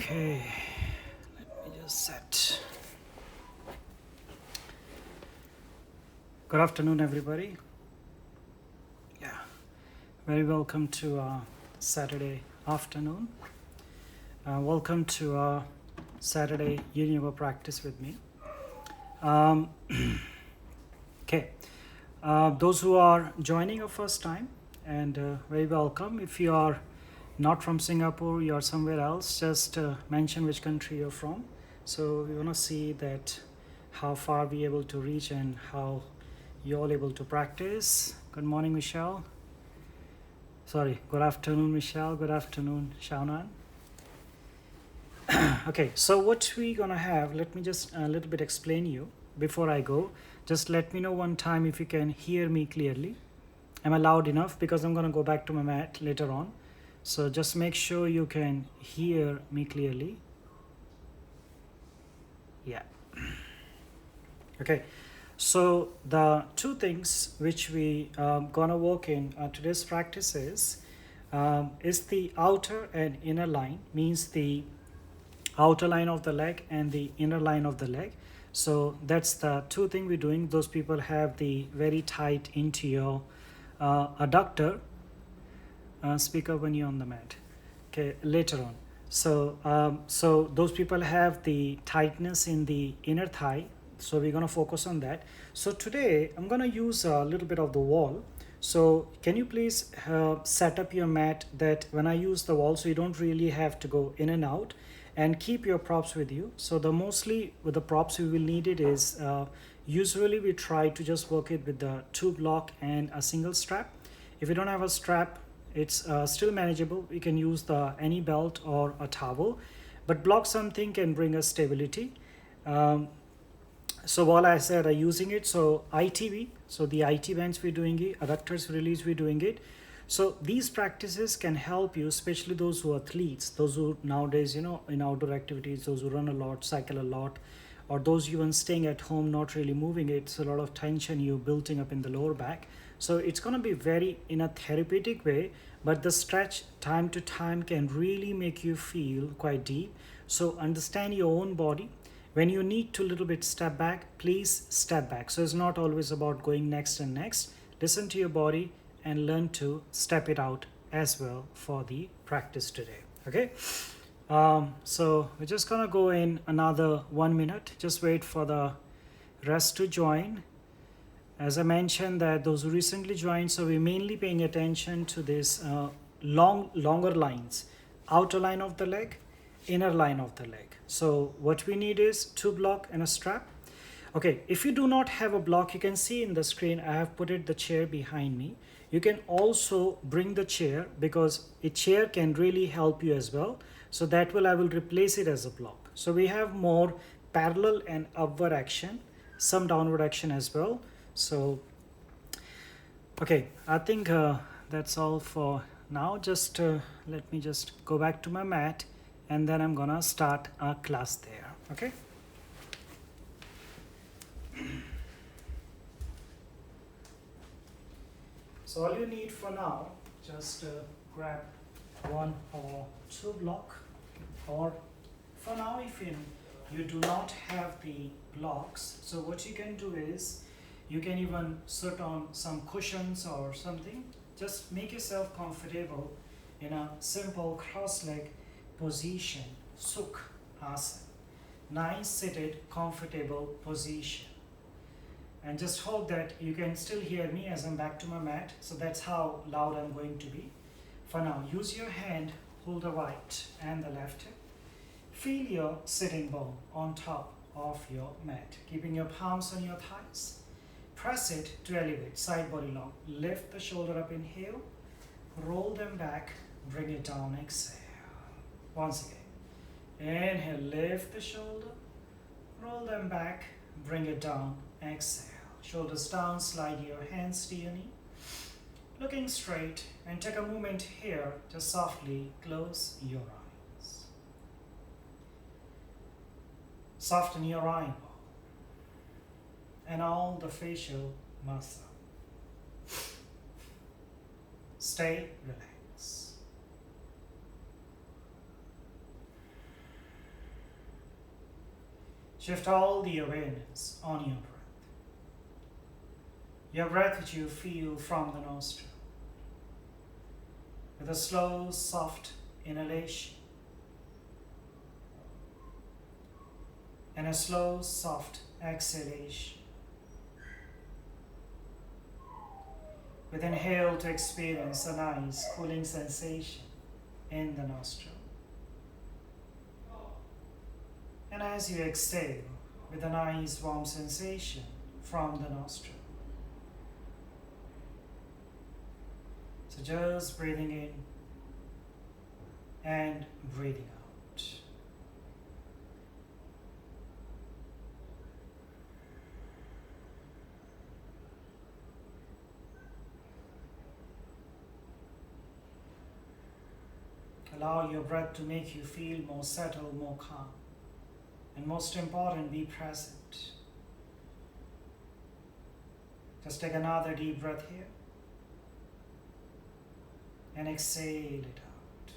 Okay, let me just set. Good afternoon, everybody. Yeah, very welcome to Saturday afternoon. Welcome to Saturday Yin Yoga practice with me. Okay, those who are joining your first time, and very welcome. If you are not from Singapore, you are somewhere else, just mention which country you're from. So we want to see that how far we able to reach and how you all able to practice. Good morning, Michelle. Sorry, good afternoon, Michelle. Good afternoon, Shaunan. Okay, so what we gonna have, let me just a little bit explain you before I go. Just let me know one time if you can hear me clearly. Am I loud enough? Because I'm gonna go back to my mat later on. So just make sure you can hear me clearly. Yeah. Okay. So the two things which we gonna work in today's practice is the outer and inner line, means the outer line of the leg and the inner line of the leg. So that's the two things we're doing. Those people have the very tight interior adductor. Speak up when you're on the mat. Okay, later on. So those people have the tightness in the inner thigh. So we're gonna focus on that. So today I'm gonna use a little bit of the wall. So can you please set up your mat that when I use the wall, so you don't really have to go in and out, and keep your props with you. So the mostly with the props we will need it is usually we try to just work it with the 2 block and a single strap. If you don't have a strap, it's still manageable. We can use the any belt or a towel, but block something can bring us stability. So while I said using it, so ITB, so the IT bands we're doing it, adductors release we're doing it. So these practices can help you, especially those who are athletes, those who nowadays, in outdoor activities, those who run a lot, cycle a lot, or those even staying at home, not really moving it. So a lot of tension you building up in the lower back. So it's going to be very in a therapeutic way, but the stretch time to time can really make you feel quite deep. So understand your own body. When you need to little bit step back, please step back. So it's not always about going next and next. Listen to your body and learn to step it out as well for the practice today. Okay. So we're just gonna go in another 1 minute. Just wait for the rest to join. As I mentioned that those who recently joined, so we're mainly paying attention to this longer lines, outer line of the leg, inner line of the leg. So what we need is 2 block and a strap. Okay, if you do not have a block, you can see in the screen, I have put it the chair behind me. You can also bring the chair because a chair can really help you as well. So that will, I will replace it as a block. So we have more parallel and upward action, some downward action as well. So, okay, I think that's all for now. Just let me just go back to my mat and then I'm gonna start our class there, okay? So all you need for now, just grab 1 or 2 block, or for now if you do not have the blocks, so what you can do is you can even sit on some cushions or something. Just make yourself comfortable in a simple cross-leg position, Sukh Asana. Nice seated, comfortable position. And just hope that you can still hear me as I'm back to my mat. So that's how loud I'm going to be. For now, use your hand, hold the right and the left hip. Feel your sitting bone on top of your mat, keeping your palms on your thighs. Press it to elevate, side body long. Lift the shoulder up, inhale. Roll them back, bring it down, exhale. Once again. Inhale, lift the shoulder. Roll them back, bring it down, exhale. Shoulders down, slide your hands to your knee. Looking straight, and take a moment here. Just softly close your eyes. Soften your eyeball and all the facial muscle. Stay relaxed. Shift all the awareness on your breath. Your breath which you feel from the nostril. With a slow, soft inhalation. And a slow, soft exhalation. With inhale to experience a nice cooling sensation in the nostril. And as you exhale, with a nice warm sensation from the nostril. So just breathing in and breathing out. Allow your breath to make you feel more settled, more calm. And most important, be present. Just take another deep breath here. And exhale it out.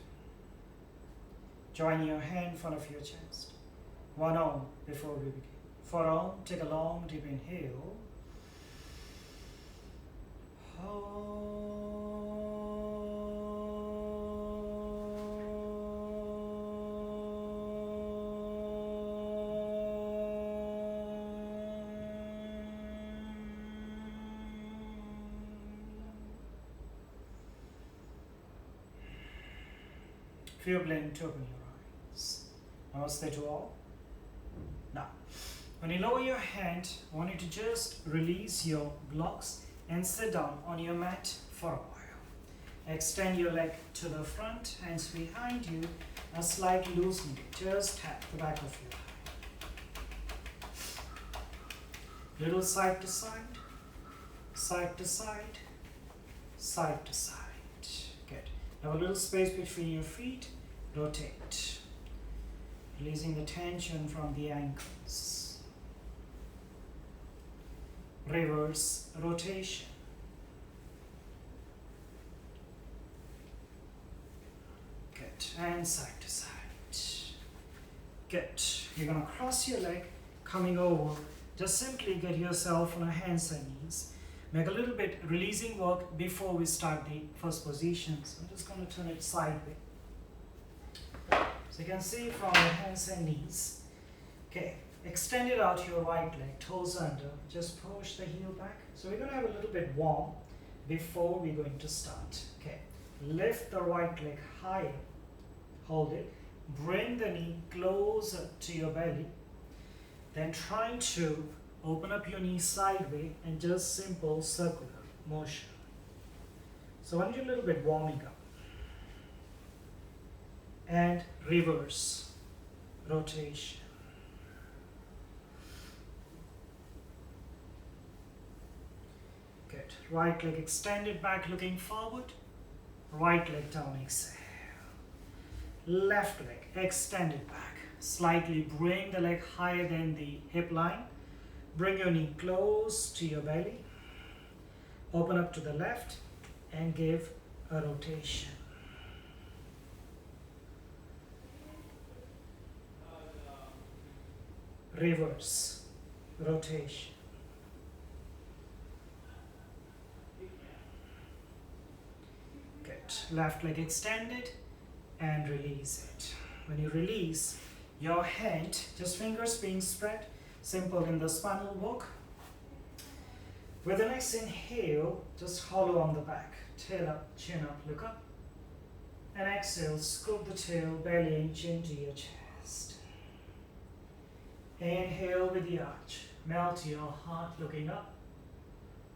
Join your hand in front of your chest. One arm before we begin. For arm, take a long deep inhale. Feel blend to open your eyes. Namaste to all. Now, when you lower your hand, I want you to just release your blocks and sit down on your mat for a while. Extend your leg to the front, hands behind you, and slightly loosening it. Just tap the back of your head. Little side to side, side to side, side to side. Good. Have a little space between your feet. Rotate. Releasing the tension from the ankles. Reverse rotation. Good. And side to side. Good. You're going to cross your leg, coming over. Just simply get yourself on your hands and knees. Make a little bit releasing work before we start the first position. So I'm just going to turn it sideways. So you can see from your hands and knees. Okay, extend it out your right leg, toes under. Just push the heel back. So we're going to have a little bit warm before we're going to start. Okay, lift the right leg higher. Hold it. Bring the knee closer to your belly. Then try to open up your knee sideways and just simple circular motion. So I want you a little bit warming up. And reverse rotation. Good. Right leg extended back looking forward. Right leg down, exhale. Left leg extended back. Slightly bring the leg higher than the hip line. Bring your knee close to your belly. Open up to the left and give a rotation. Reverse rotation. Good. Left leg extended and release it. When you release your hand, just fingers being spread, simple in the spinal walk. With the next inhale, just hollow on the back, tail up, chin up, look up. And exhale, scoop the tail, belly inch into your chest. Inhale with the arch, melt your heart looking up.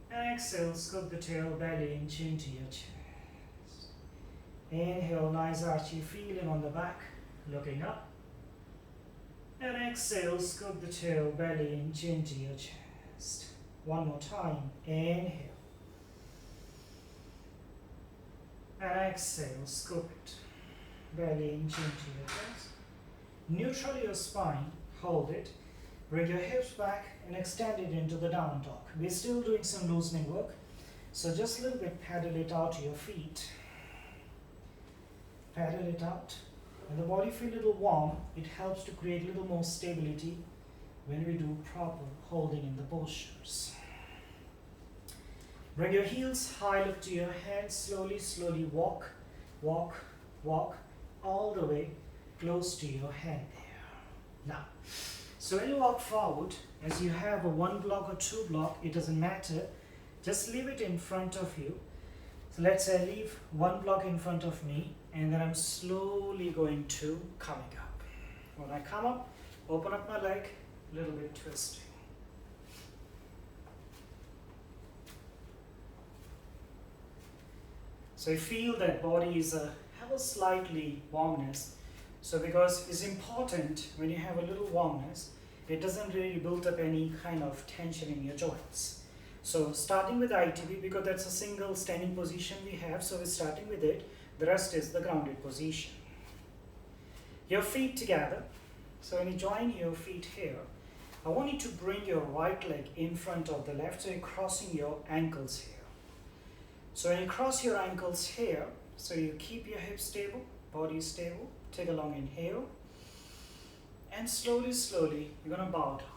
And exhale, scoop the tail, belly inch into your chest. Inhale, nice archy feeling on the back, looking up. And exhale, scoop the tail, belly inch into your chest. One more time, inhale. And exhale, scoop it, belly inch into your chest. Neutral your spine. Hold it, bring your hips back and extend it into the down dog. We're still doing some loosening work, so just a little bit paddle it out to your feet. Paddle it out. When the body feels a little warm, it helps to create a little more stability when we do proper holding in the postures. Bring your heels high, look to your hands, slowly, slowly walk, walk, walk, all the way close to your hand there. Now, so when you walk forward, as you have a 1 block or 2 block, it doesn't matter, just leave it in front of you. So let's say I leave 1 block in front of me, and then I'm slowly going to coming up. When I come up, open up my leg, a little bit twisting. So you feel that body is have a slightly warmness. So because it's important when you have a little warmness, it doesn't really build up any kind of tension in your joints. So starting with ITB, because that's a single standing position we have, so we're starting with it. The rest is the grounded position. Your feet together. So when you join your feet here, I want you to bring your right leg in front of the left, so you're crossing your ankles here. So when you cross your ankles here, so you keep your hips stable, body stable, take a long inhale, and slowly, slowly, you're going to bow down.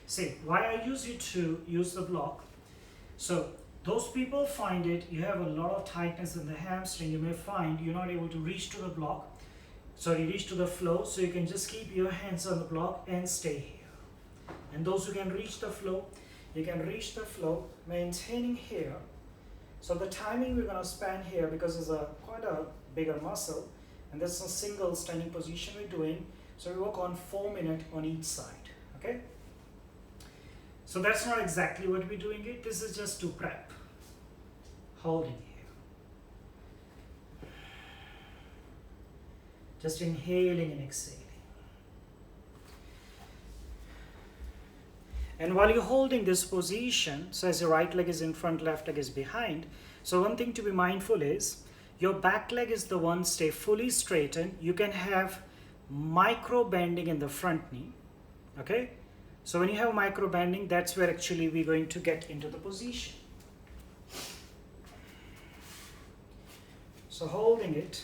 See, why I use you to use the block. So those people find it, you have a lot of tightness in the hamstring, you may find you're not able to reach to the block. So you reach to the floor, so you can just keep your hands on the block and stay here. And those who can reach the floor, you can reach the floor, maintaining here. So the timing we're going to span here, because it's quite a bigger muscle, and this is a single standing position we're doing. So we work on 4 minutes on each side, okay? So that's not exactly what we're doing it. This is just to prep. Holding here. Just inhaling and exhaling. And while you're holding this position, so as your right leg is in front, left leg is behind. So one thing to be mindful is, your back leg is the one stay fully straightened. You can have micro bending in the front knee, okay? So when you have micro bending, that's where actually we're going to get into the position. So holding it,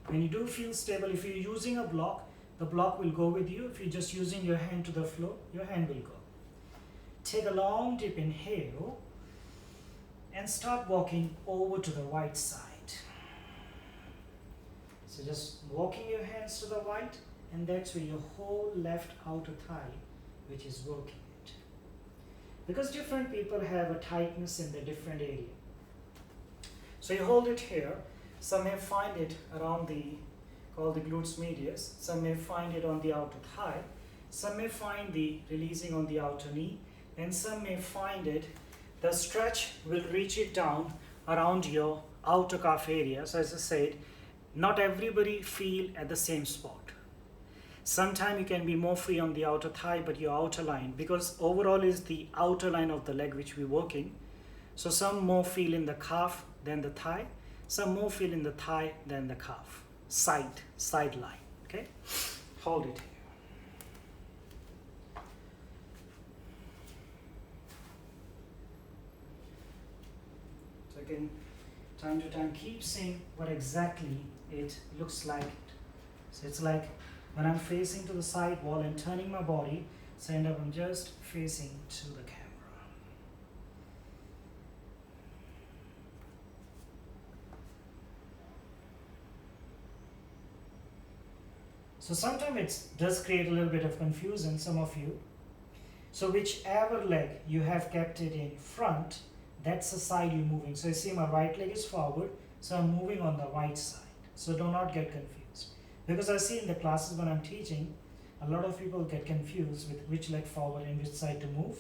when you do feel stable, if you're using a block, the block will go with you. If you're just using your hand to the floor, your hand will go. Take a long deep inhale and start walking over to the right side. So just walking your hands to the right, and that's where your whole left outer thigh, which is working it. Because different people have a tightness in the different area. So you hold it here. Some may find it around called the glutes medius. Some may find it on the outer thigh. Some may find the releasing on the outer knee. And some may find it, the stretch will reach it down around your outer calf area. So as I said, not everybody feel at the same spot. Sometimes you can be more free on the outer thigh, but your outer line, because overall is the outer line of the leg which we're working. So some more feel in the calf than the thigh. Some more feel in the thigh than the calf. Side line, okay? Hold it here. So again, time to time, keep seeing what exactly it looks like. So it's like when I'm facing to the side wall and turning my body, so end up I'm just facing to the camera. So sometimes it does create a little bit of confusion, some of you. So whichever leg you have kept it in front, that's the side you're moving. So you see my right leg is forward, so I'm moving on the right side. So do not get confused. Because I see in the classes when I'm teaching, a lot of people get confused with which leg forward and which side to move.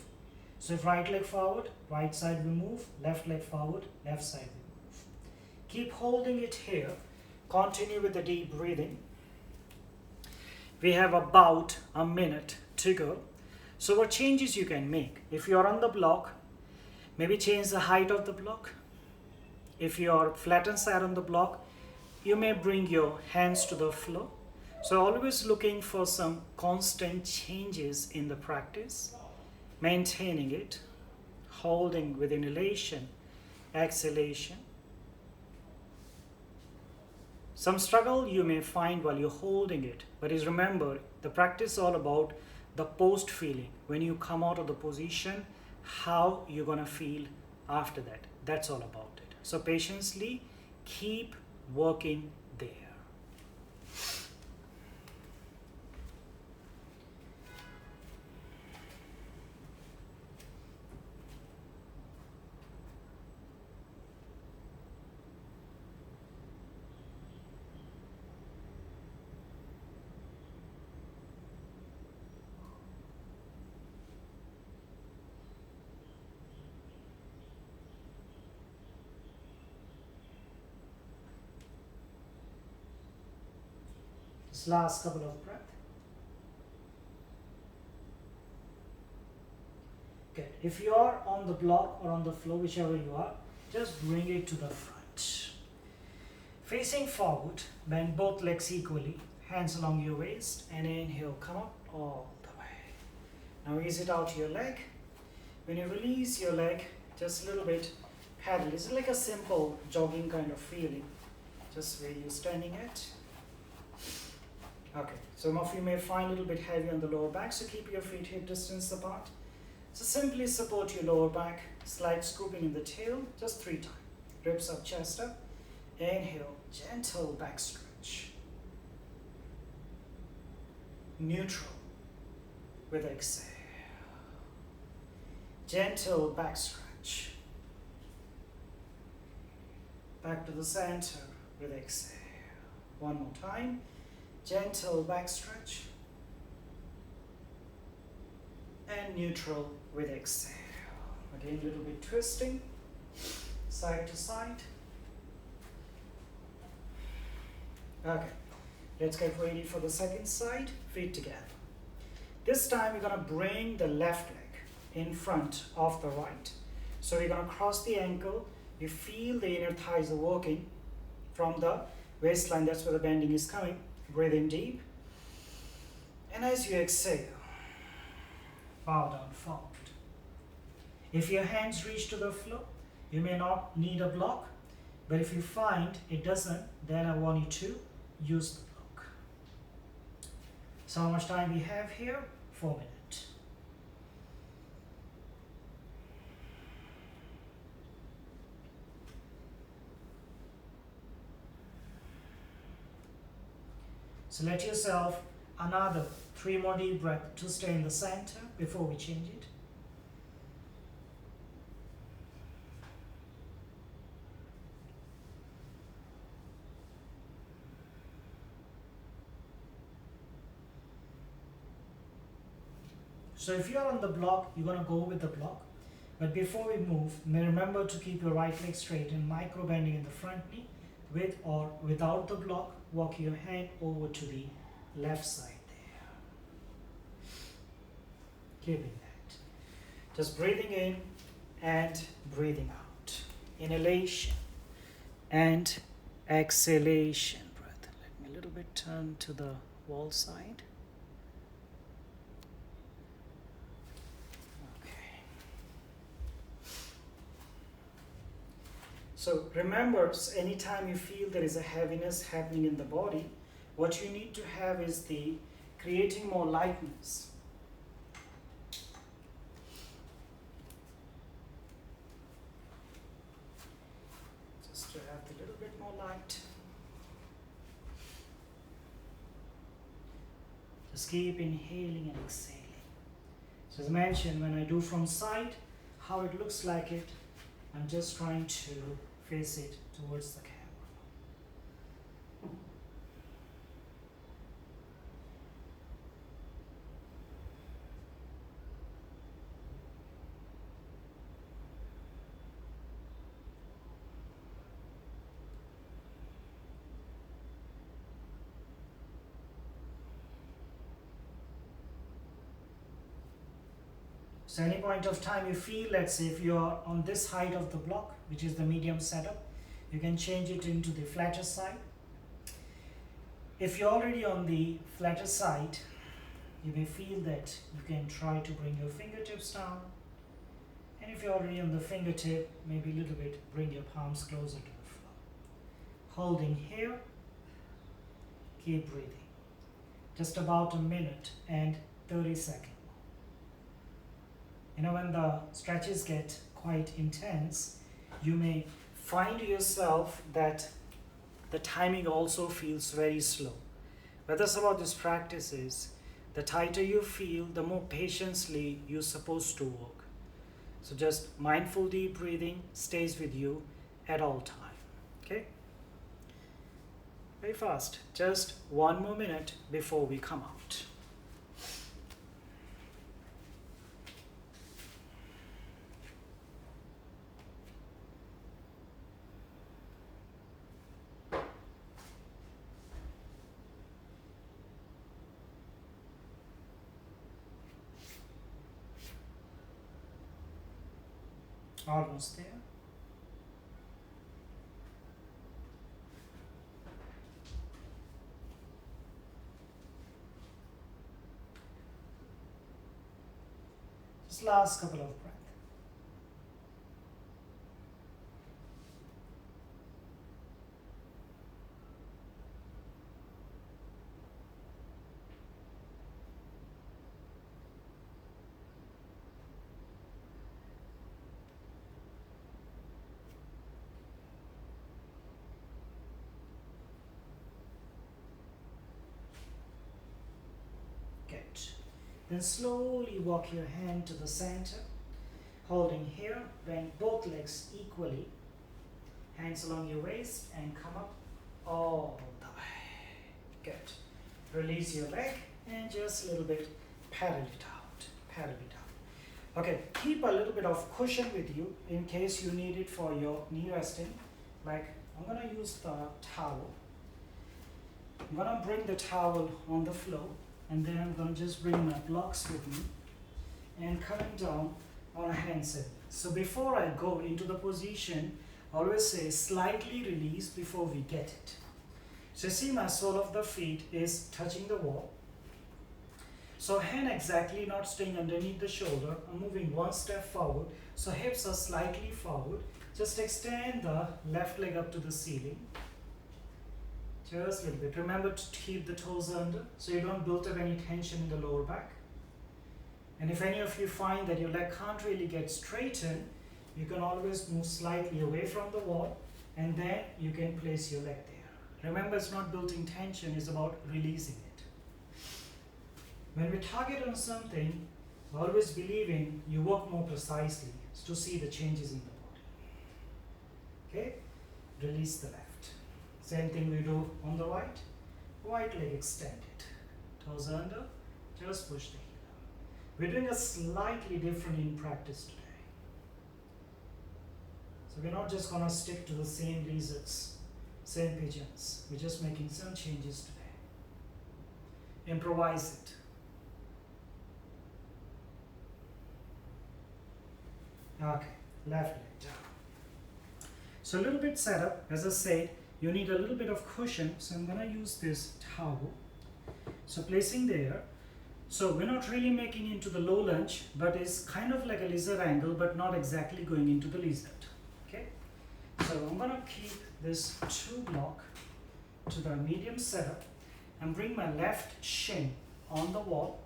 So if right leg forward, right side will move, left leg forward, left side will move. Keep holding it here. Continue with the deep breathing. We have about a minute to go. So what changes you can make? If you're on the block, maybe change the height of the block. If you're flat and side on the block, you may bring your hands to the floor. So always looking for some constant changes in the practice. Maintaining it, holding with inhalation, exhalation. Some struggle you may find while you're holding it, but is remember the practice is all about the post feeling. When you come out of the position, how you're gonna feel after that. That's all about it. So patiently keep working there. This last couple of breaths. Good. If you are on the block or on the floor, whichever you are, just bring it to the front. Facing forward, bend both legs equally, hands along your waist, and inhale, come up all the way. Now ease it out your leg. When you release your leg, just a little bit paddle. It's like a simple jogging kind of feeling, just where you're standing at. Okay, some of you may find a little bit heavy on the lower back, so keep your feet hip distance apart. So simply support your lower back, slight scooping in the tail, just 3 times. Ribs up, chest up. Inhale, gentle back stretch. Neutral with exhale. Gentle back stretch. Back to the center with exhale. One more time. Gentle back stretch. And neutral with exhale. Again, a little bit twisting, side to side. Okay, let's get ready for the second side, feet together. This time we're gonna bring the left leg in front of the right. So we're gonna cross the ankle. You feel the inner thighs are working from the waistline, that's where the bending is coming. Breathe in deep. And as you exhale, bow down forward. If your hands reach to the floor, you may not need a block, but if you find it doesn't, then I want you to use the block. So how much time we have here? 4 minutes. So let yourself another 3 more deep breaths to stay in the center before we change it. So if you're on the block, you're going to go with the block. But before we move, remember to keep your right leg straight and micro bending in the front knee. With or without the block, walk your hand over to the left side there. Keeping that. Just breathing in and breathing out. Inhalation and exhalation breath. Let me a little bit turn to the wall side. So remember, anytime you feel there is a heaviness happening in the body, what you need to have is the creating more lightness. Just to have a little bit more light. Just keep inhaling and exhaling. So as mentioned, when I do from side, how it looks like it, I'm just trying to face it towards the camera. So any point of time you feel, let's say if you are on this height of the block, which is the medium setup, you can change it into the flatter side. If you're already on the flatter side, you may feel that you can try to bring your fingertips down. And if you're already on the fingertip, maybe a little bit, bring your palms closer to the floor. Holding here Keep breathing. Just about a minute and 30 seconds. You know, when the stretches get quite intense, you may find yourself that the timing also feels very slow. But that's about this practice is, the tighter you feel, the more patiently you're supposed to work. So just mindful deep breathing stays with you at all time. Okay? Very fast. Just 1 more minute before we come out. Almost there. Just last couple of breaths. Good. Then slowly walk your hand to the center, holding here, bend both legs equally, hands along your waist and come up all the way. Good. Release your leg and just a little bit paddle it out, paddle it out. Okay, keep a little bit of cushion with you in case you need it for your knee resting. Like, I'm gonna use the towel. I'm gonna bring the towel on the floor, and then I'm gonna just bring my blocks with me and coming down on a handstand. So before I go into the position, I always say slightly release before we get it. So see, my sole of the feet is touching the wall. So hand exactly not staying underneath the shoulder. I'm moving one step forward. So hips are slightly forward. Just extend the left leg up to the ceiling. Just a little bit. Remember to keep the toes under so you don't build up any tension in the lower back. And if any of you find that your leg can't really get straightened, you can always move slightly away from the wall and then you can place your leg there. Remember, it's not building tension, it's about releasing it. When we target on something, always believing you work more precisely to see the changes in the body. Okay? Release the left. Same thing we do on the right. Right leg extended. Toes under. Just push the heel up. We're doing a slightly different in practice today. So we're not just going to stick to the same lizards, same pigeons. We're just making some changes today. Improvise it. Okay, left leg down. So a little bit setup, as I said, you need a little bit of cushion, so I'm going to use this towel. So placing there, so we're not really making into the low lunge, but it's kind of like a lizard angle, but not exactly going into the lizard. Okay, so I'm going to keep this 2 block to the medium setup and bring my left shin on the wall.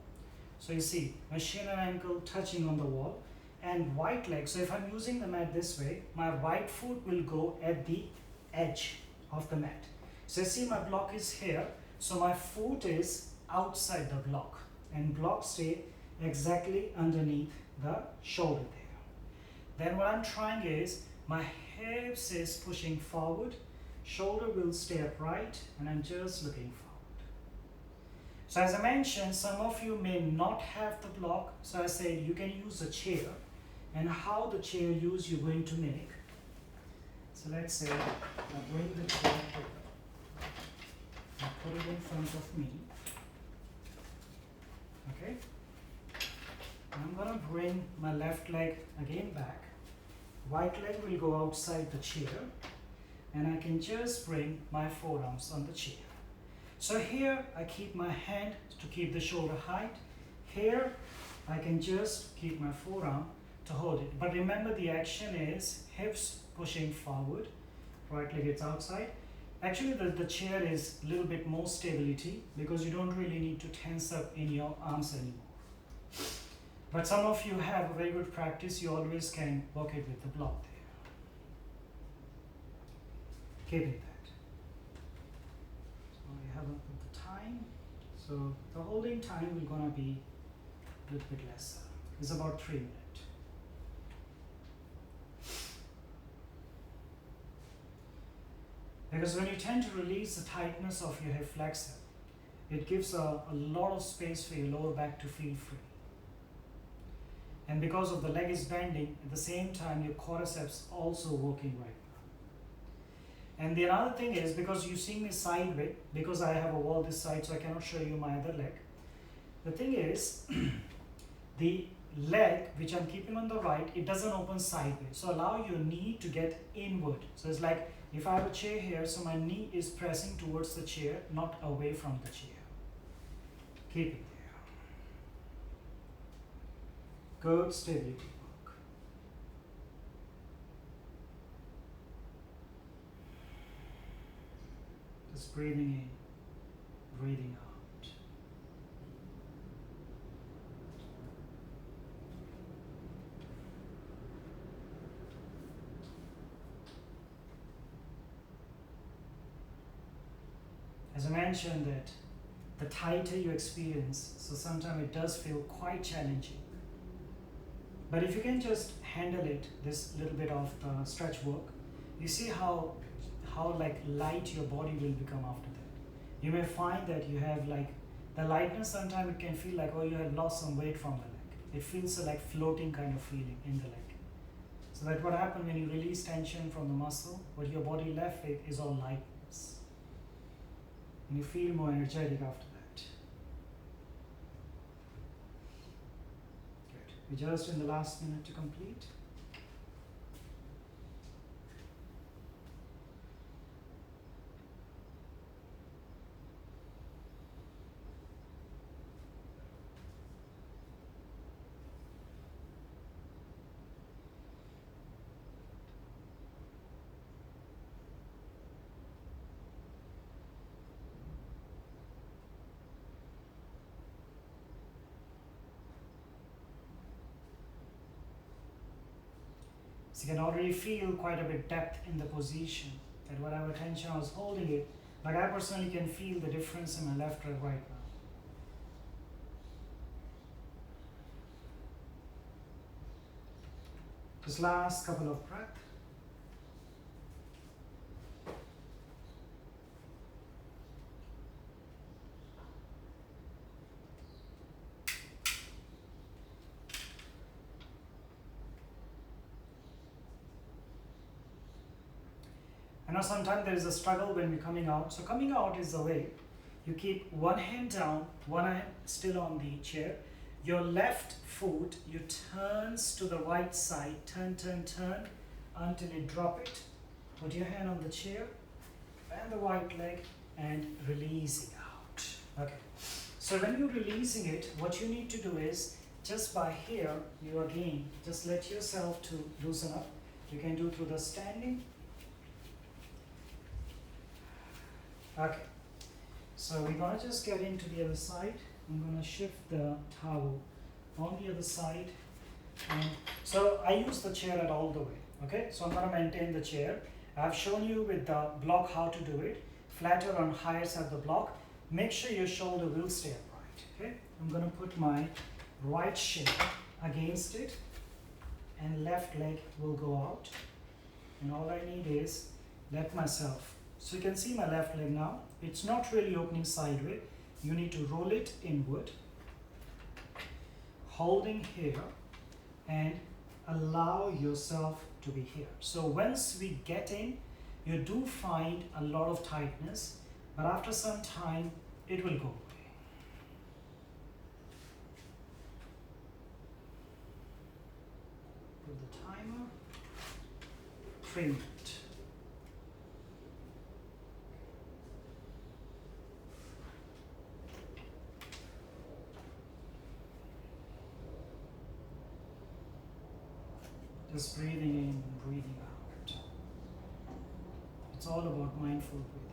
So you see my shin and ankle touching on the wall, and right leg. So if I'm using the mat this way, my right foot will go at the edge of the mat. So see, my block is here, so my foot is outside the block and block stay exactly underneath the shoulder there. Then what I'm trying is my hips is pushing forward, shoulder will stay upright, and I'm just looking forward. So as I mentioned, some of you may not have the block, so I say you can use a chair, and how the chair use you're going to mimic. So let's say I bring the chair here, I put it in front of me, okay? I'm gonna bring my left leg again back, right leg will go outside the chair, and I can just bring my forearms on the chair. So here I keep my hand to keep the shoulder height, here I can just keep my forearm to hold it. But remember, the action is hips pushing forward, right leg is outside, Actually, the chair is a little bit more stability because you don't really need to tense up in your arms anymore. But some of you have a very good practice, you always can work it with the block there. Keeping that. So we haven't put the time. So the holding time will gonna be a little bit lesser. It's about 3 minutes. Because when you tend to release the tightness of your hip flexor, it gives a lot of space for your lower back to feel free. And because of the leg is bending, at the same time your quadriceps also working right now. And the other thing is, because you see me sideways, because I have a wall this side, so I cannot show you my other leg. The thing is, the leg which I'm keeping on the right, it doesn't open sideways. So allow your knee to get inward. So it's like if I have a chair here, so my knee is pressing towards the chair, not away from the chair. Keep it there. Good stability work. Just breathing in, breathing out. As I mentioned that the tighter you experience, so sometimes it does feel quite challenging. But if you can just handle it, this little bit of the stretch work, you see how like light your body will become after that. You may find that you have like the lightness, sometimes it can feel like, oh, you have lost some weight from the leg. It feels like floating kind of feeling in the leg. So that what happens when you release tension from the muscle, what your body left with is all lightness. And you feel more energetic after that. Good. We're just in the last minute to complete. So you can already feel quite a bit depth in the position, that whatever tension I was holding it, like I personally can feel the difference in my left or right now. Just last couple of breaths. I know sometimes there is a struggle when we're coming out. So coming out is the way you keep one hand down, one hand still on the chair. Your left foot, you turns to the right side, turn until you drop it. Put your hand on the chair, bend the right leg and release it out. Okay. So when you're releasing it, what you need to do is just by here, you again, just let yourself to loosen up. You can do through the standing. Okay, so we're gonna just get into the other side. I'm gonna shift the towel on the other side. And so I use the chair at all the way, okay? So I'm gonna maintain the chair. I've shown you with the block how to do it. Flatter on higher side of the block. Make sure your shoulder will stay upright, okay? I'm gonna put my right shin against it and left leg will go out. And all I need is let myself. So you can see my left leg now. It's not really opening sideways. You need to roll it inward, holding here, and allow yourself to be here. So once we get in, you do find a lot of tightness, but after some time, it will go away. Put the timer, 3 minutes. Just breathing in, breathing out. It's all about mindful breathing.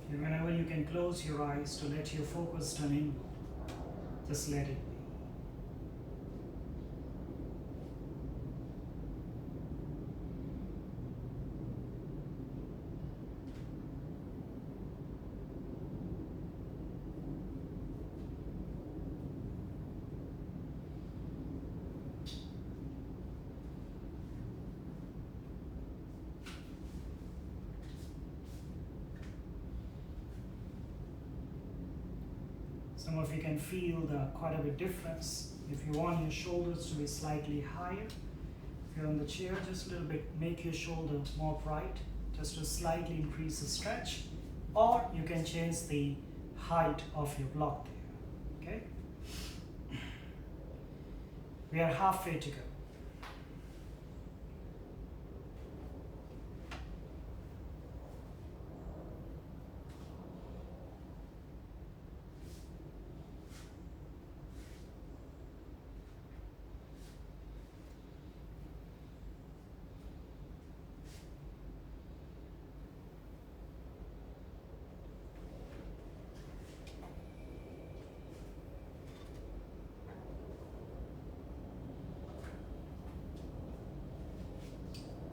And whenever you can close your eyes to let your focus turn inward, just let it be. Some of you can feel quite a bit difference. If you want your shoulders to be slightly higher, if you're on the chair, just a little bit, make your shoulder more upright, just to slightly increase the stretch, or you can change the height of your block there, okay? We are halfway to go.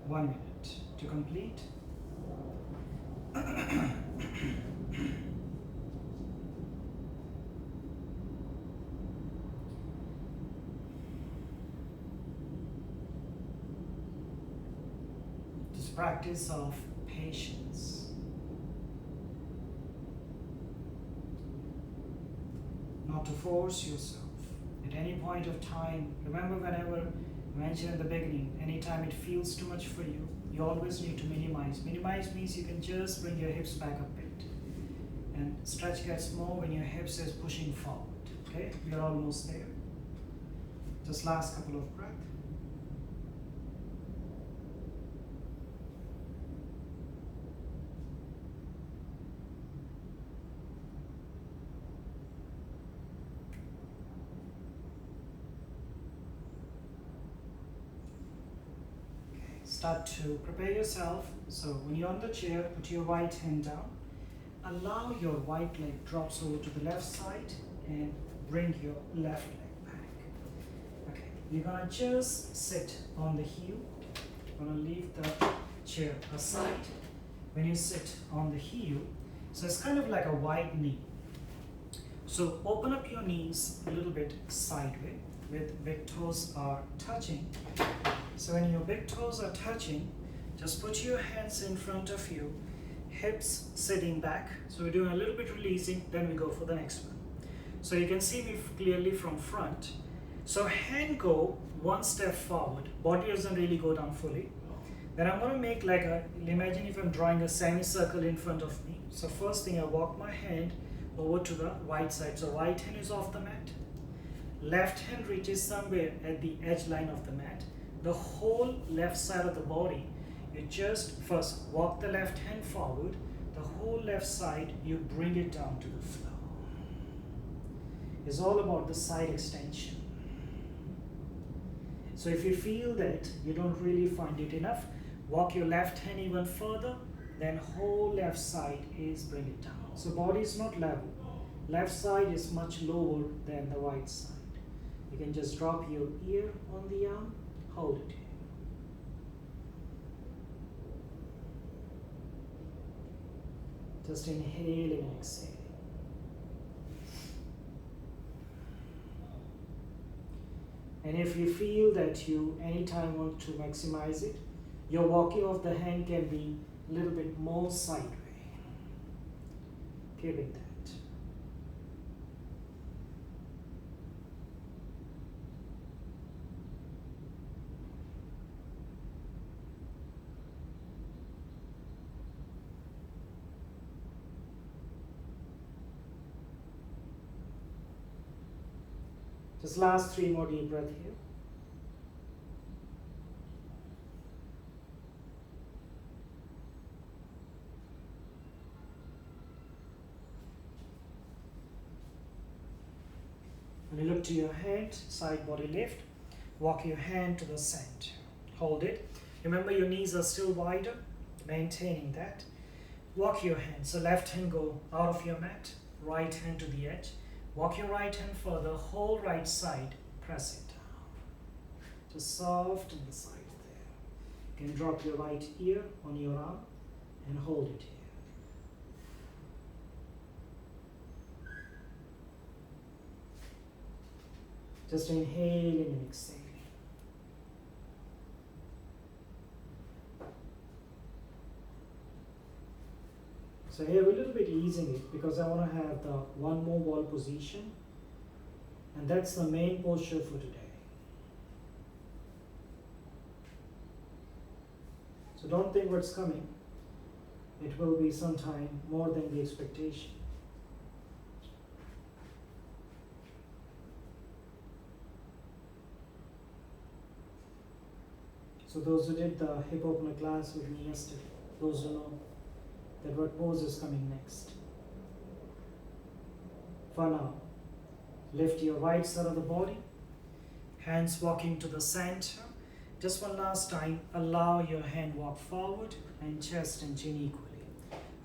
One minute to complete. This practice of patience. Not to force yourself at any point of time. Remember, whenever I mentioned in the beginning, anytime it feels too much for you, you always need to minimize. Minimize means you can just bring your hips back a bit. And stretch gets more when your hips is pushing forward. Okay, we are almost there. Just last couple of breaths. Start to prepare yourself. So when you're on the chair, put your right hand down. Allow your right leg drops over to the left side and bring your left leg back. Okay, you're gonna just sit on the heel. You're gonna leave the chair aside. When you sit on the heel, so it's kind of like a wide knee. So open up your knees a little bit sideways, with big toes are touching. So when your big toes are touching, just put your hands in front of you, hips sitting back. So we're doing a little bit releasing, then we go for the next one. So you can see me clearly from front. So hand go one step forward, body doesn't really go down fully. Then I'm going to make like imagine if I'm drawing a semicircle in front of me. So first thing, I walk my hand over to the right side. So right hand is off the mat. Left hand reaches somewhere at the edge line of the mat. The whole left side of the body, you just first walk the left hand forward, the whole left side, you bring it down to the floor. It's all about the side extension. So if you feel that you don't really find it enough, walk your left hand even further, then whole left side is bring it down. So body is not level. Left side is much lower than the right side. You can just drop your ear on the arm. Hold it. Just inhale and exhale. And if you feel that you anytime want to maximize it, your walking of the hand can be a little bit more sideways. Feeling that. Just last 3 more deep breaths here. When you look to your hand, side body lift, walk your hand to the center. Hold it. Remember your knees are still wider, maintaining that. Walk your hand. So left hand go out of your mat, right hand to the edge. Walk your right hand further, whole right side, press it down. Just soften the side there. You can drop your right ear on your arm and hold it here. Just inhaling and exhaling. So here we're a little bit easing it because I want to have the one more wall position, and that's the main posture for today. So don't think what's coming. It will be sometime more than the expectation. So those who did the hip opener class with me yesterday, those who know that what pose is coming next. For now, lift your right side of the body, hands walking to the center. Just one last time, allow your hand walk forward and chest and chin equally.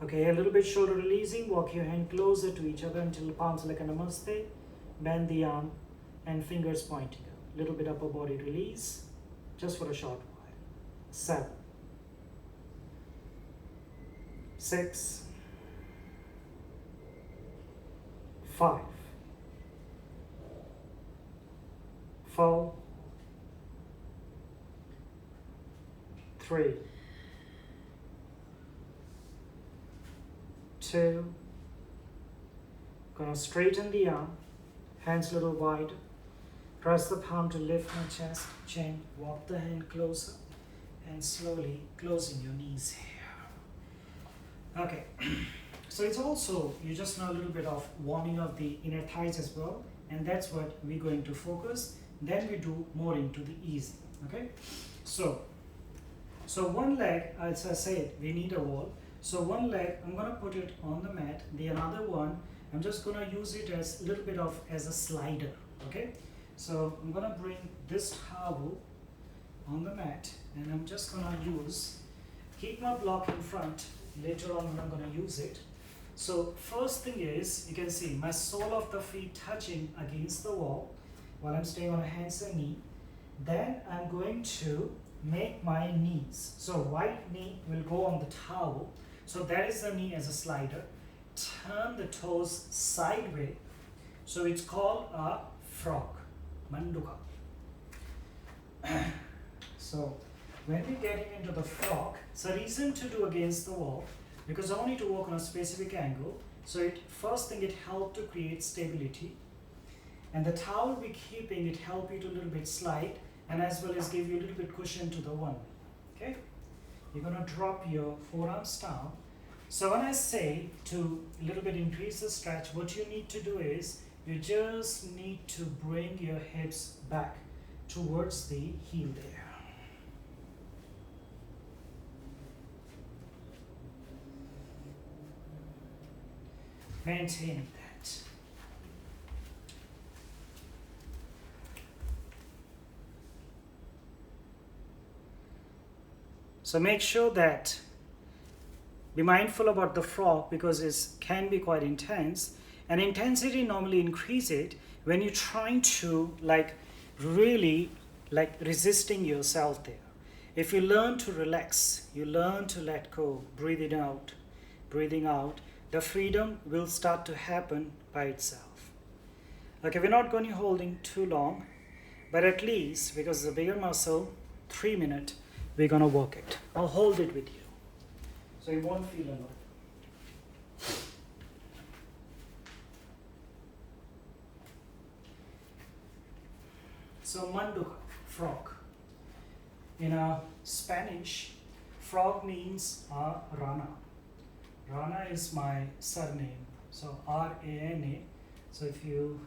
Okay, a little bit shoulder releasing, walk your hand closer to each other until palms like a namaste. Bend the arm and fingers pointing up. Little bit upper body release, just for a short while. 7, 6, 5, 4, 3, 2. Gonna straighten the arm, hands a little wider. Press the palm to lift my chest, chin. Walk the hand closer and slowly closing your knees here. Okay, so it's also, you just know a little bit of warming of the inner thighs as well, and that's what we're going to focus. Then we do more into the easing. Okay, so one leg, as I said, we need a wall. So one leg, I'm gonna put it on the mat. The another one, I'm just gonna use it as a little bit of as a slider. Okay, so I'm gonna bring this towel on the mat, and I'm just gonna keep my block in front. Later on when I'm gonna use it. So first thing is, you can see my sole of the feet touching against the wall while I'm staying on a hands and knee. Then I'm going to make my knees. So right knee will go on the towel. So that is the knee as a slider. Turn the toes sideways. So it's called a frog, manduka. So when we're getting into the frog, it's a reason to do against the wall because I want you to work on a specific angle. So first thing, it helps to create stability. And the towel we're keeping, it helps you to a little bit slide and as well as give you a little bit cushion to the one. Okay? You're gonna drop your forearms down. So when I say to a little bit increase the stretch, what you need to do is, you just need to bring your hips back towards the heel there. Maintaining that. So make sure that, be mindful about the frog because it can be quite intense, and intensity normally increase it when you're trying to really resisting yourself there. If you learn to relax, you learn to let go, breathing out, the freedom will start to happen by itself. Okay, we're not going to be holding too long, but at least, because it's a bigger muscle, 3 minutes, we're going to work it. I'll hold it with you, so you won't feel alone. So manduka, frog. In Spanish, frog means rana. Rana is my surname, so R-A-N-A. So if you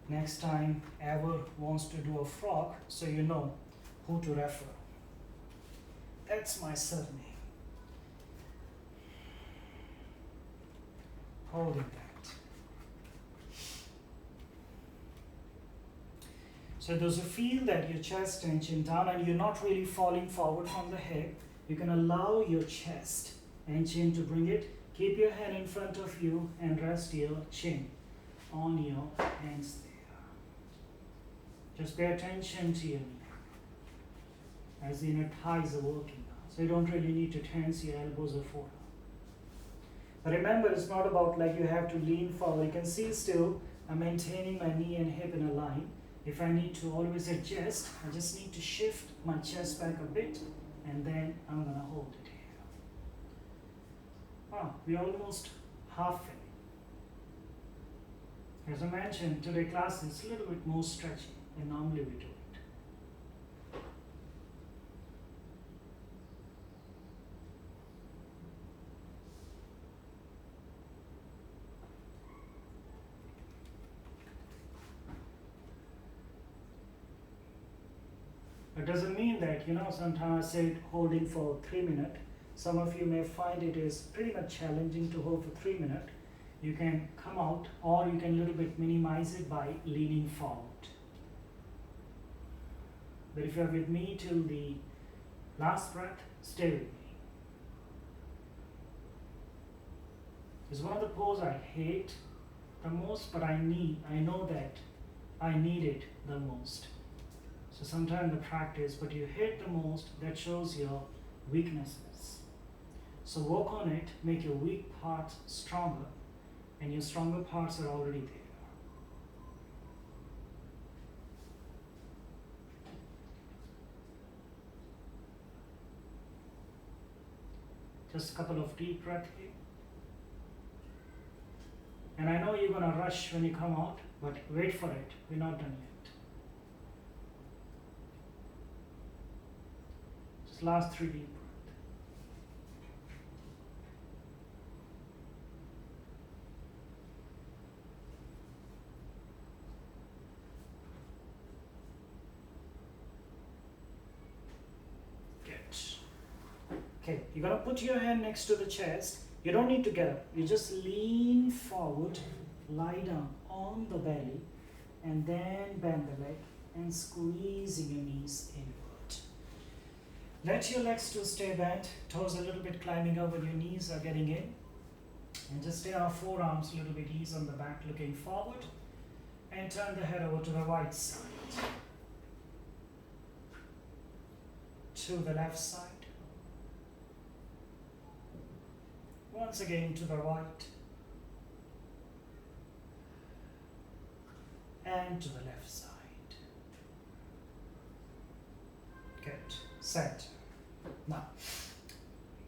next time ever wants to do a frog, so you know who to refer. That's my surname. Holding that. So those who feel that your chest and chin down and you're not really falling forward from the hip, you can allow your chest and chin to bring it. Keep your hand in front of you and rest your chin on your hands there. Just pay attention to your knee as the inner thighs are working now. So you don't really need to tense your elbows or forearm. But remember, it's not about like you have to lean forward. You can see still I'm maintaining my knee and hip in a line. If I need to always adjust, I just need to shift my chest back a bit and then I'm going to hold it here. Wow, we're almost halfway. As I mentioned, today's class is a little bit more stretchy than normally we do it. It doesn't mean that, sometimes I said holding for 3 minutes. Some of you may find it is pretty much challenging to hold for 3 minutes. You can come out or you can a little bit minimize it by leaning forward. But if you're with me till the last breath, stay with me. It's one of the poses I hate the most, but I know that I need it the most. So sometimes the practice, but you hate the most, that shows your weaknesses. So work on it, make your weak parts stronger, and your stronger parts are already there. Just a couple of deep breaths here. And I know you're going to rush when you come out, but wait for it. We're not done yet. Just last 3 deep breaths. Okay, you're going to put your hand next to the chest. You don't need to get up. You just lean forward, lie down on the belly, and then bend the leg and squeezing your knees inward. Let your legs still stay bent, toes a little bit climbing up when your knees are getting in. And just stay our forearms a little bit ease on the back, looking forward. And turn the head over to the right side. To the left side. Once again to the right. And to the left side. Good. Set. Now,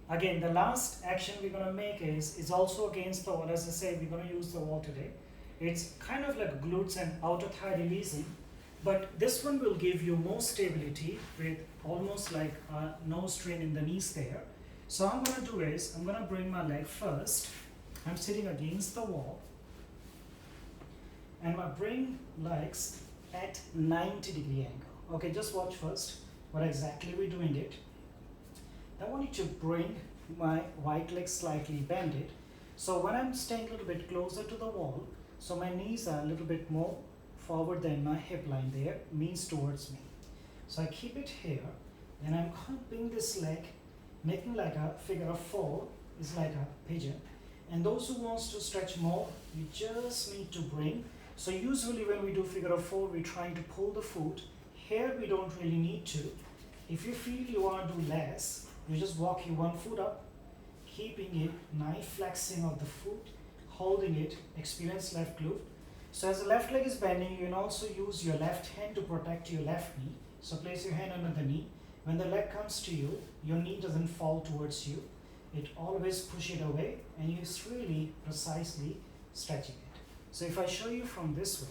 again, the last action we're going to make is also against the wall. As I say, we're going to use the wall today. It's kind of like glutes and outer thigh releasing, but this one will give you more stability with almost like no strain in the knees there. So what I'm going to do is, I'm going to bring my leg first. I'm sitting against the wall. And I bring legs at 90-degree angle. Okay, just watch first what exactly we're doing it. I want you to bring my right leg slightly bended. So when I'm staying a little bit closer to the wall, so my knees are a little bit more forward than my hip line there, means towards me. So I keep it here, and I'm going to bring this leg, making like a figure of 4, is like a pigeon. And those who wants to stretch more, you just need to bring. So usually when we do figure of 4, we're trying to pull the foot. Here we don't really need to. If you feel you want to do less, you just walk your one foot up, keeping it nice flexing of the foot, holding it, experience left glute. So as the left leg is bending, you can also use your left hand to protect your left knee. So place your hand under the knee. When the leg comes to you, your knee doesn't fall towards you. It always push it away, and you're really precisely stretching it. So if I show you from this way,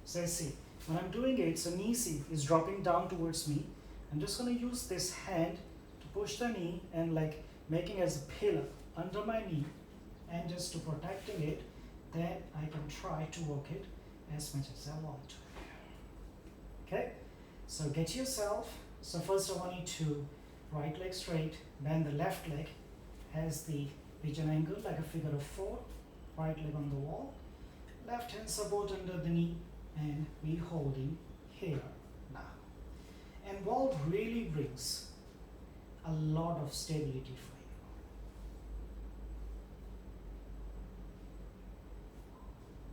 so see, when I'm doing it, so knee is dropping down towards me. I'm just going to use this hand to push the knee and like making as a pillar under my knee, and just to protecting it, then I can try to work it as much as I want to. Okay, so get yourself. So first I want you to right leg straight, bend the left leg as the pigeon angle like a figure of 4, right leg on the wall, left hand support under the knee, and we holding here, now. And wall really brings a lot of stability for you.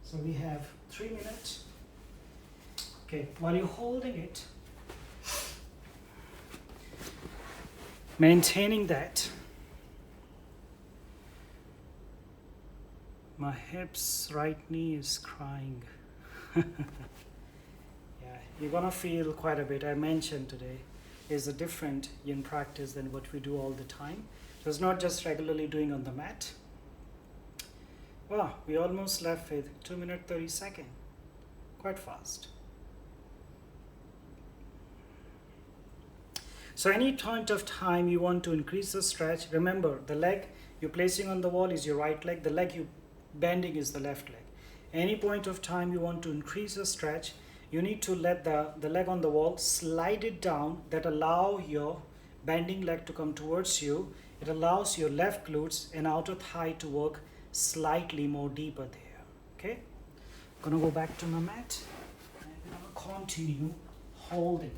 So we have 3 minutes. Okay, while you're holding it, maintaining that. My hips, right knee is crying. Yeah, you're gonna feel quite a bit. I mentioned today is a different yin practice than what we do all the time. So it's not just regularly doing on the mat. Wow, we almost left with 2 minutes 30 seconds. Quite fast. So any point of time you want to increase the stretch, remember the leg you're placing on the wall is your right leg, the leg you bending is the left leg. Any point of time you want to increase the stretch, you need to let the leg on the wall slide it down, that allow your bending leg to come towards you. It allows your left glutes and outer thigh to work slightly more deeper there. Okay, I'm gonna go back to my mat and I'm gonna continue holding it.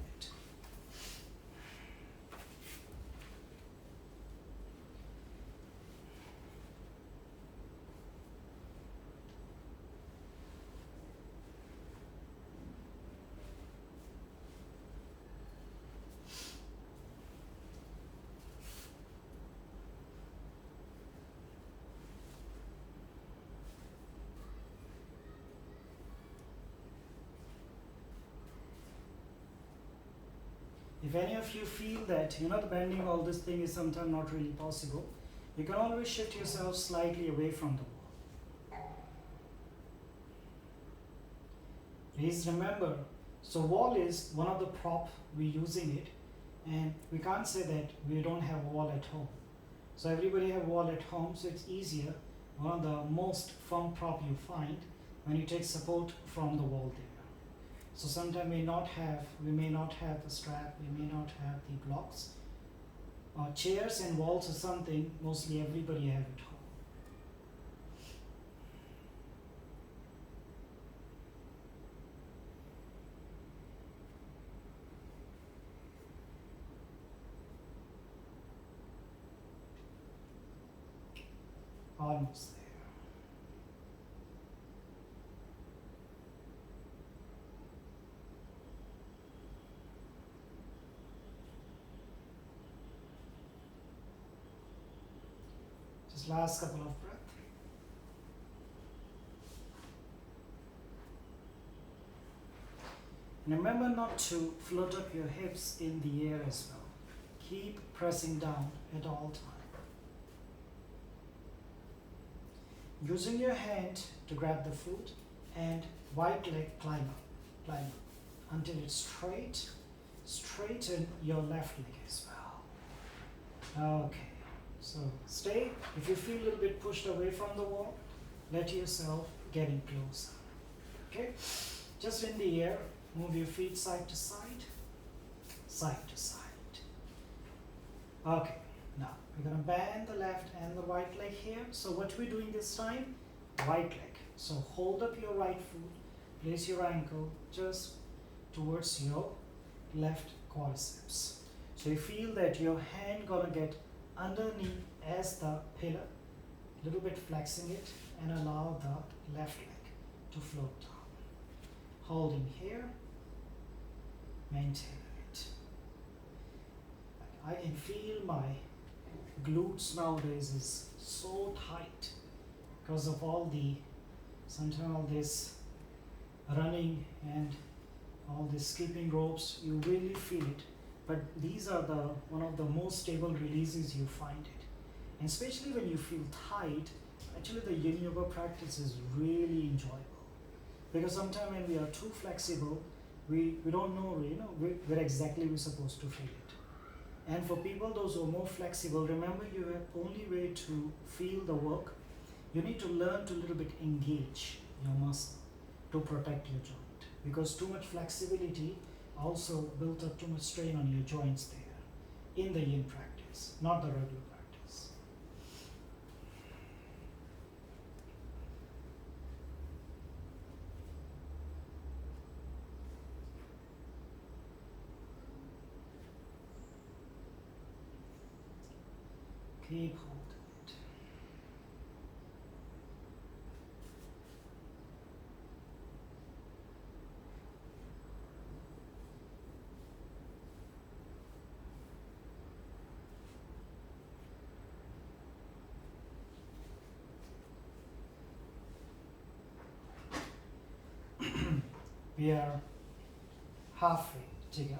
If any of you feel that the bending all this thing is sometimes not really possible, you can always shift yourself slightly away from the wall. Please remember, so wall is one of the prop we're using it, and we can't say that we don't have a wall at home. So everybody have wall at home, so it's easier. One of the most firm prop you find when you take support from the wall there. So sometimes we may not have the strap, we may not have the blocks. Chairs and walls are something mostly everybody have at home. Almost there. Just last couple of breaths. And remember not to float up your hips in the air as well. Keep pressing down at all times. Using your hand to grab the foot and right leg climb up until it's straight. Straighten your left leg as well. Okay, so stay. If you feel a little bit pushed away from the wall, let yourself getting closer. Okay, just in the air, move your feet side to side, side to side. Okay, now we're gonna bend the left and the right leg here. So what we're doing this time, right leg. So hold up your right foot, place your ankle just towards your left quadriceps. So you feel that your hand gonna get underneath as the pillar, a little bit flexing it, and allow the left leg to float down. Holding here, maintaining it. I can feel my glutes nowadays is so tight because of sometimes all this running and all this skipping ropes. You really feel it, but these are one of the most stable releases you find it. And especially when you feel tight, actually the yin yoga practice is really enjoyable, because sometimes when we are too flexible, we don't know where exactly we're supposed to feel it. And for people those who are more flexible, remember you have only way to feel the work. You need to learn to a little bit engage your muscle to protect your joint, because too much flexibility also built up too much strain on your joints there in the yin practice, not the regular practice. Keep holding it. We are halfway together.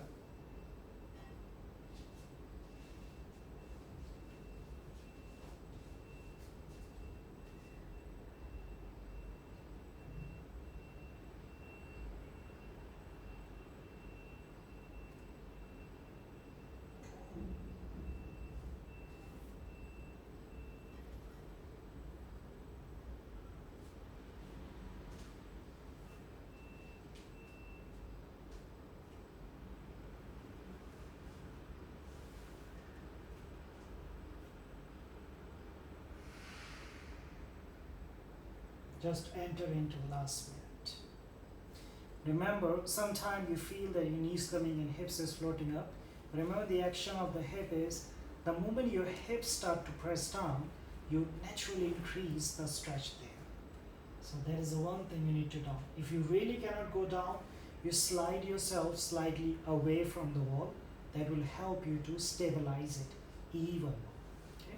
Just enter into the last minute. Remember, sometimes you feel that your knees coming and hips is floating up. Remember, the action of the hip is the moment your hips start to press down, you naturally increase the stretch there. So that is the one thing you need to do. If you really cannot go down, you slide yourself slightly away from the wall. That will help you to stabilize it even more. Okay?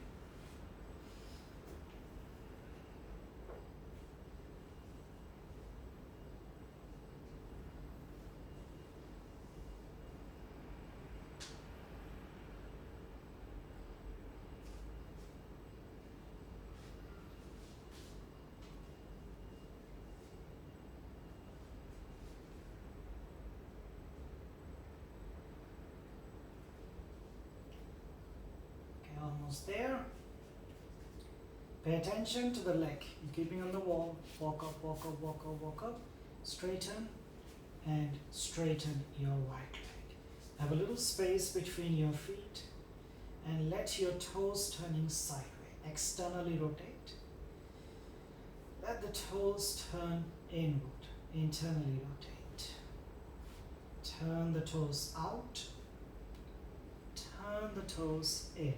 Almost there. Pay attention to the leg. You're keeping on the wall. Walk up, walk up, walk up, walk up. Straighten and straighten your right leg. Have a little space between your feet and let your toes turning sideways. Externally rotate. Let the toes turn inward. Internally rotate. Turn the toes out. Turn the toes in.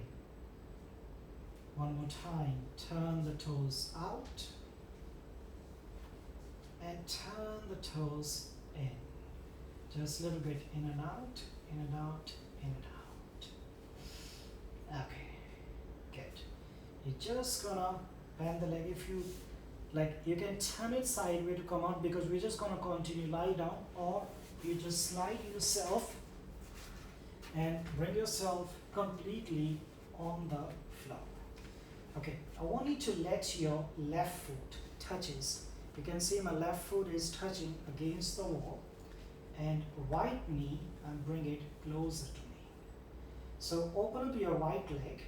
One more time, turn the toes out and turn the toes in. Just a little bit in and out, in and out, in and out. Okay, good. You're just gonna bend the leg. If you like, you can turn it sideways to come out because we're just gonna continue lie down, or you just slide yourself and bring yourself completely on the floor. Okay, I want you to let your left foot touches. You can see my left foot is touching against the wall, and right knee and bring it closer to me. So open up your right leg.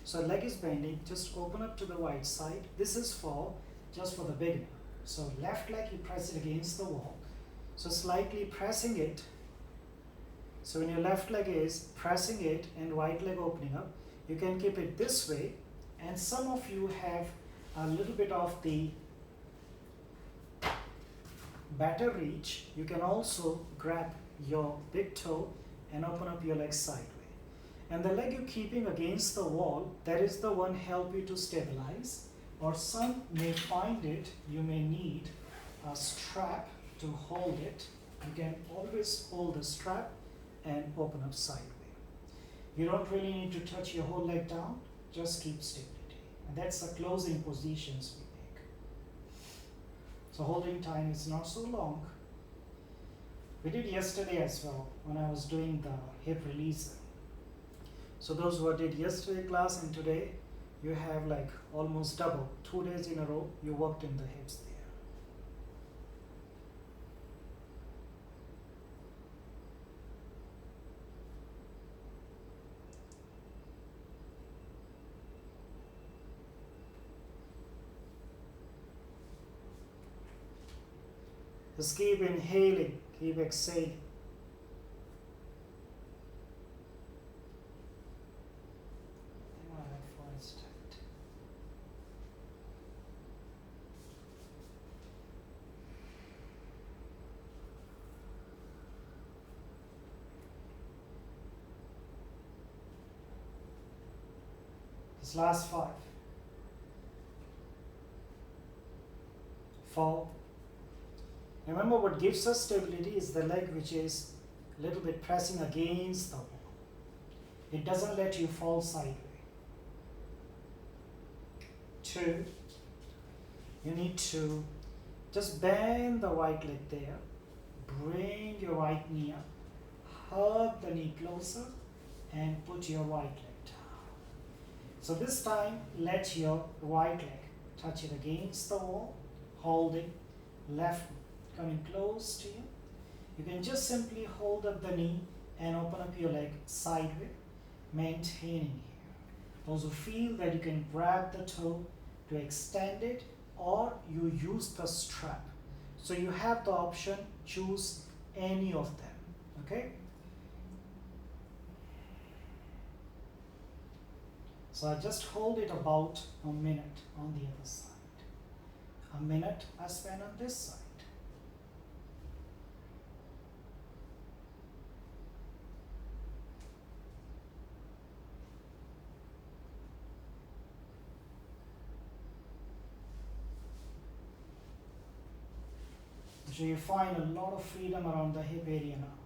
So leg is bending, just open up to the right side. This is for just for the beginner. So left leg, you press it against the wall. So slightly pressing it. So when your left leg is pressing it and right leg opening up, you can keep it this way. And some of you have a little bit of the better reach. You can also grab your big toe and open up your leg sideways. And the leg you're keeping against the wall, that is the one help you to stabilize. Or some may find it, you may need a strap to hold it. You can always hold the strap and open up sideways. You don't really need to touch your whole leg down, just keep stability. And that's the closing positions we make. So holding time is not so long. We did yesterday as well when I was doing the hip release. So those who did yesterday class and today, you have like almost double. 2 days in a row, you worked in the hips there. Just keep inhaling, keep exhaling. This last 5, 4. Remember, what gives us stability is the leg which is a little bit pressing against the wall. It doesn't let you fall sideways. 2. You need to just bend the right leg there. Bring your right knee up. Hug the knee closer and put your right leg down. So this time, let your right leg touch it against the wall, holding left knee coming close to you. You can just simply hold up the knee and open up your leg sideways, maintaining here. Those who feel that you can grab the toe to extend it, or you use the strap. So you have the option, choose any of them, okay? So I just hold it about a minute on the other side. A minute I spend on this side. So you find a lot of freedom around the hip area now.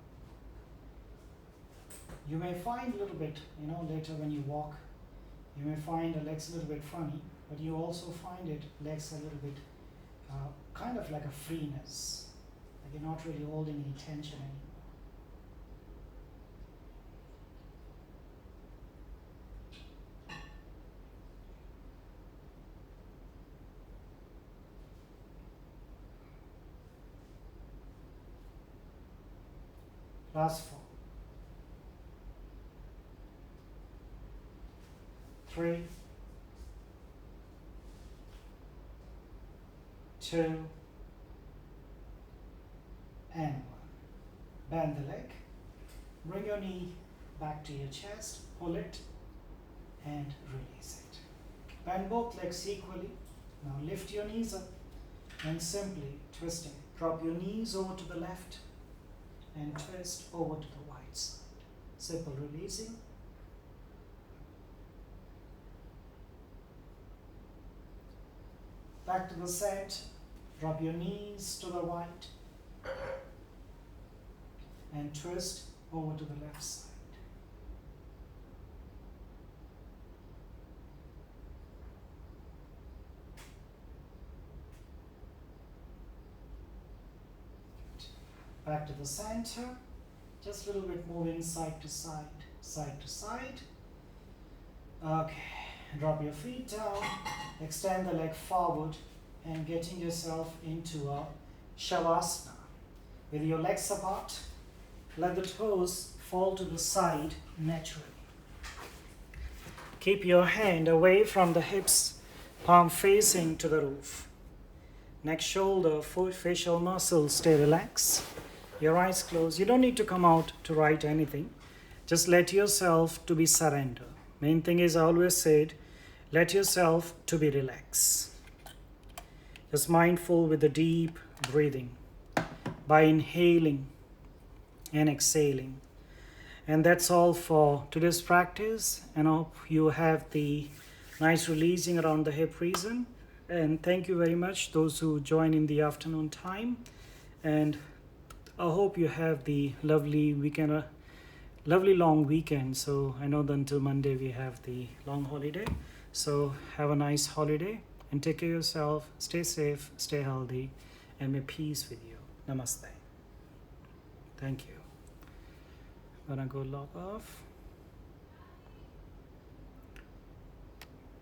You may find a little bit, later when you walk, you may find the legs a little bit funny, but you also find legs a little bit kind of like a freeness, like you're not really holding any tension anymore. Last 4, 3, 2, and 1. Bend the leg. Bring your knee back to your chest. Pull it and release it. Bend both legs equally. Now lift your knees up and simply twist it. Drop your knees over to the left and twist over to the right side. Simple releasing. Back to the center. Drop your knees to the right and twist over to the left side. Back to the center, just a little bit moving side to side, side to side. Okay, drop your feet down, extend the leg forward and getting yourself into a Savasana. With your legs apart, let the toes fall to the side naturally. Keep your hand away from the hips, palm facing to the roof. Neck, shoulder, facial muscles stay relaxed. Your eyes closed. You don't need to come out to write anything. Just let yourself to be surrender. Main thing is, I always said, let yourself to be relaxed. Just mindful with the deep breathing by inhaling and exhaling. And that's all for today's practice. And I hope you have the nice releasing around the hip region. And thank you very much, those who join in the afternoon time. And I hope you have the lovely weekend, lovely long weekend. So I know that until Monday we have the long holiday. So have a nice holiday and take care of yourself. Stay safe, stay healthy, and may peace with you. Namaste. Thank you. I'm gonna go log off.